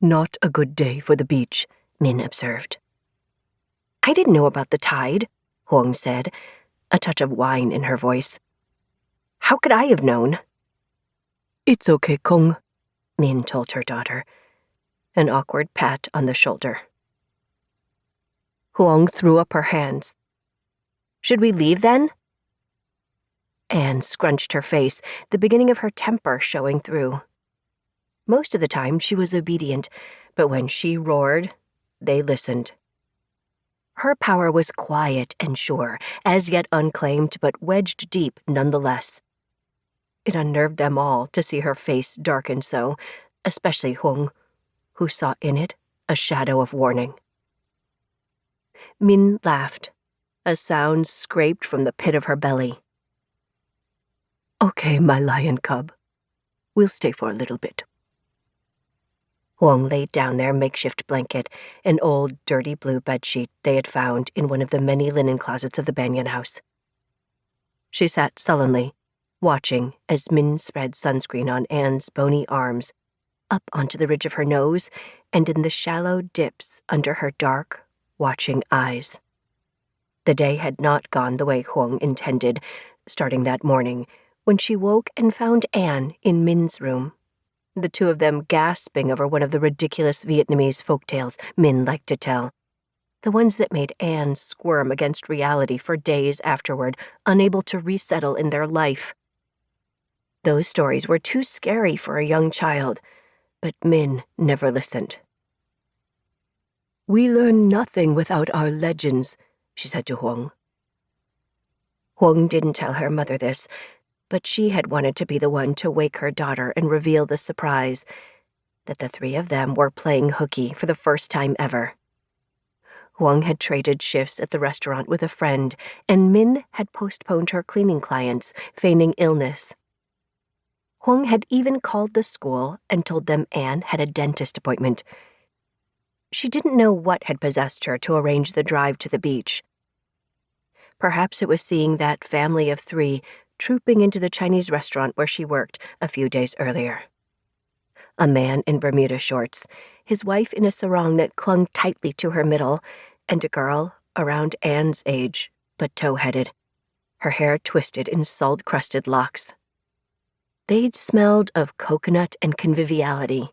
Not a good day for the beach, Minh observed. I didn't know about the tide, Huơng said, a touch of whine in her voice. How could I have known? It's okay, Kong, Minh told her daughter, an awkward pat on the shoulder. Huơng threw up her hands. Should we leave then? Anne scrunched her face, the beginning of her temper showing through. Most of the time she was obedient, but when she roared, they listened. Her power was quiet and sure, as yet unclaimed but wedged deep nonetheless. It unnerved them all to see her face darken so, especially Huơng, who saw in it a shadow of warning. Minh laughed. A sound scraped from the pit of her belly. Okay, my lion cub. We'll stay for a little bit. Huơng laid down their makeshift blanket, an old, dirty blue bedsheet they had found in one of the many linen closets of the Banyan house. She sat sullenly, watching as Minh spread sunscreen on Anne's bony arms, up onto the ridge of her nose, and in the shallow dips under her dark, watching eyes. The day had not gone the way Huơng intended, starting that morning, when she woke and found Anne in Minh's room, the two of them gasping over one of the ridiculous Vietnamese folktales Minh liked to tell, the ones that made Anne squirm against reality for days afterward, unable to resettle in their life. Those stories were too scary for a young child, but Minh never listened. We learn nothing without our legends, she said to Huơng. Huơng didn't tell her mother this, but she had wanted to be the one to wake her daughter and reveal the surprise that the three of them were playing hooky for the first time ever. Huơng had traded shifts at the restaurant with a friend, and Minh had postponed her cleaning clients, feigning illness. Huơng had even called the school and told them Anne had a dentist appointment. She didn't know what had possessed her to arrange the drive to the beach. Perhaps it was seeing that family of three trooping into the Chinese restaurant where she worked a few days earlier. A man in Bermuda shorts, his wife in a sarong that clung tightly to her middle, and a girl around Anne's age, but tow-headed, her hair twisted in salt-crusted locks. They'd smelled of coconut and conviviality.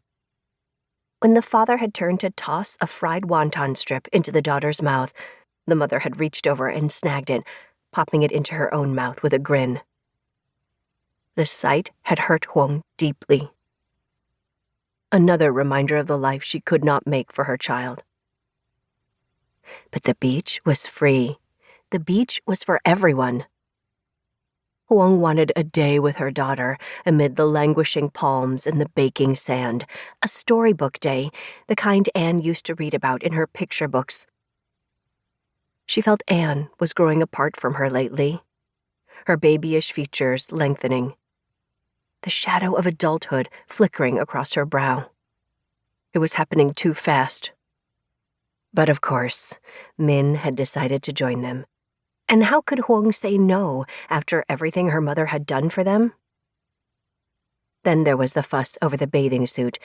When the father had turned to toss a fried wonton strip into the daughter's mouth, the mother had reached over and snagged it, popping it into her own mouth with a grin. The sight had hurt Huơng deeply. Another reminder of the life she could not make for her child. But the beach was free. The beach was for everyone. Huơng wanted a day with her daughter amid the languishing palms and the baking sand, a storybook day, the kind Anne used to read about in her picture books. She felt Anne was growing apart from her lately, her babyish features lengthening, the shadow of adulthood flickering across her brow. It was happening too fast. But of course, Minh had decided to join them. And how could Huơng say no after everything her mother had done for them? Then there was the fuss over the bathing suit.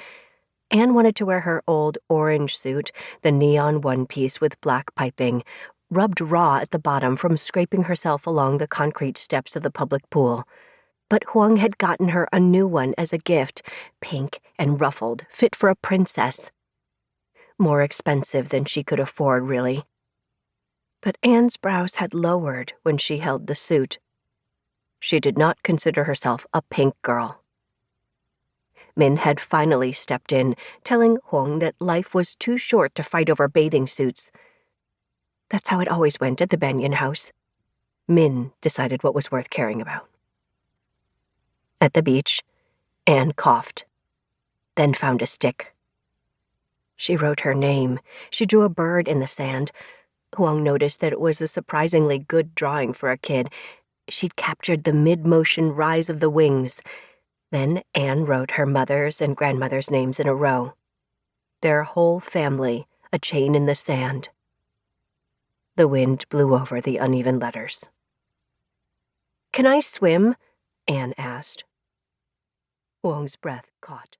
Anne wanted to wear her old orange suit, the neon one-piece with black piping, rubbed raw at the bottom from scraping herself along the concrete steps of the public pool. But Huơng had gotten her a new one as a gift, pink and ruffled, fit for a princess. More expensive than she could afford, really. But Anne's brows had lowered when she held the suit. She did not consider herself a pink girl. Minh had finally stepped in, telling Huơng that life was too short to fight over bathing suits. That's how it always went at the Banyan house. Minh decided what was worth caring about. At the beach, Anne coughed, then found a stick. She wrote her name. She drew a bird in the sand. Huơng noticed that it was a surprisingly good drawing for a kid. She'd captured the mid-motion rise of the wings. Then Anne wrote her mother's and grandmother's names in a row. Their whole family, a chain in the sand. The wind blew over the uneven letters. "Can I swim?" Anne asked. Huong's breath caught.